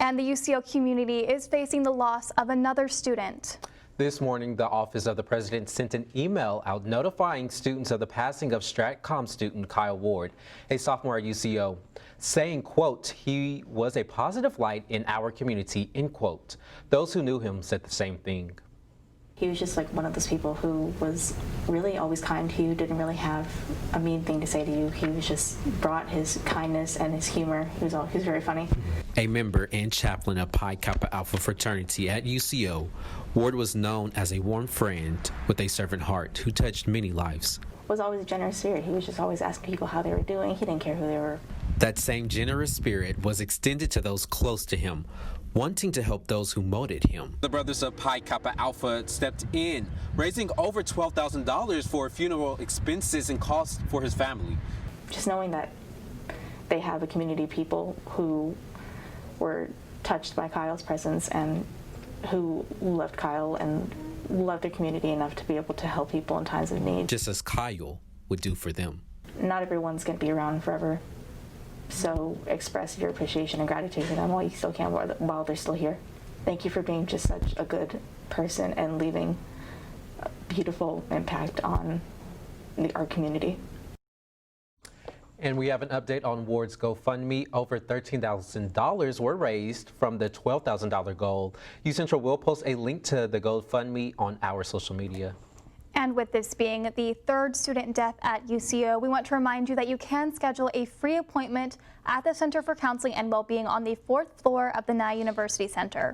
And the UCO community is facing the loss of another student. This morning, the Office of the President sent an email out notifying students of the passing of StratCom student Kyle Ward, a sophomore at UCO, saying, quote, "He was a positive light in our community," end quote. Those who knew him said the same thing. He was just like one of those people who was really always kind to you, didn't really have a mean thing to say to you. He was just brought his kindness and his humor. He was very funny. A member and chaplain of Pi Kappa Alpha Fraternity at UCO, Ward was known as a warm friend with a servant heart who touched many lives. Was always a generous spirit. He was just always asking people how they were doing. He didn't care who they were. That same generous spirit was extended to those close to him, wanting to help those who molded him. The brothers of Pi Kappa Alpha stepped in, raising over $12,000 for funeral expenses and costs for his family. Just knowing that they have a community of people who were touched by Kyle's presence and who loved Kyle and loved their community enough to be able to help people in times of need. Just as Kyle would do for them. Not everyone's going to be around forever. So express your appreciation and gratitude to them while you still can, while they're still here. Thank you for being just such a good person and leaving a beautiful impact on our community. And we have an update on Ward's GoFundMe. Over $13,000 were raised from the $12,000 goal. UCentral will post a link to the GoFundMe on our social media. And with this being the third student death at UCO, we want to remind you that you can schedule a free appointment at the Center for Counseling and Wellbeing on the 4th floor of the Nye University Center.